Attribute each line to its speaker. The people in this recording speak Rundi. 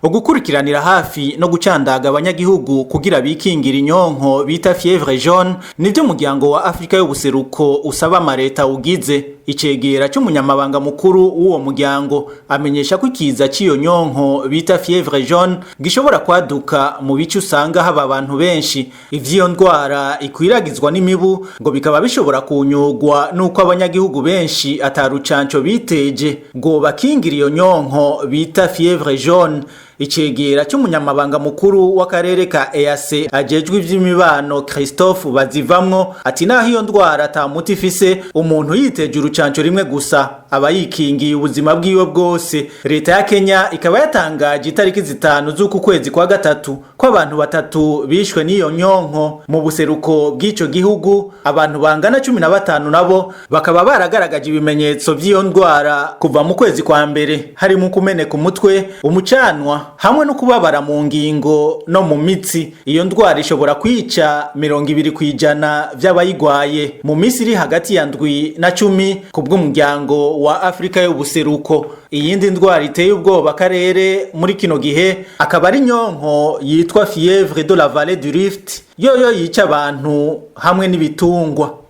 Speaker 1: Ugukurikiranira hafi no gucandaga abanyagihugu kugira bikingira inyonko bita fièvre jaune nivyo umuryango wa Afrika y'ubuseruko usaba amareta ugize. Icegera c'umunyamabanga mukuru w'uwo muryango amenyesha ko ikiza c'iyo nyonko bita fièvre jaune gishobora kwaduka mu bice usanga haba abantu benshi. Ivyo ndwara ikwiragizwa n'imibu ngo bikaba bishobora kunyugwa nuko abanyagihugu benshi atarucanco biteje ngo bakingira iyo nyonko bita fièvre jaune. Icegera c'umunyamabanga mukuru w'akarere ka EAC ajejwe ivy'imibano Christophe Bazivamwo ati naho iyo ndwara ata muti ifise umuntu yiteje urucanco rimwe gusa aba yikingiye ubuzima bwiwe bwose. Leta ya Kenya ikaba yatangaje itariki 5 z'uku kwezi kwa gatatu ko abantu 3 bishwe n'iyo nyonko mu buseruko bw'ico gihugu. Abantu bangana 15 nabo bakaba baragaragaje ibimenyetso vy'iyo ndwara kuva mu kwezi kwa mbere, harimo kumeneka umutwe, umucanwa hamwe no kubabara mu ngingo no mu mitsi. Iyo ndwara ishobora kwica 20% vy'abayigwaye mu misi iri hagati ya ndwi na 10 kubw'umuryango wa Afrika y'ubuseruko. Iyindi ndwara iteye ubwoba karere muri kino gihe akaba ari nyonko yitwa fièvre de la vallée du Rift, yoyo yica abantu hamwe n'ibitungwa.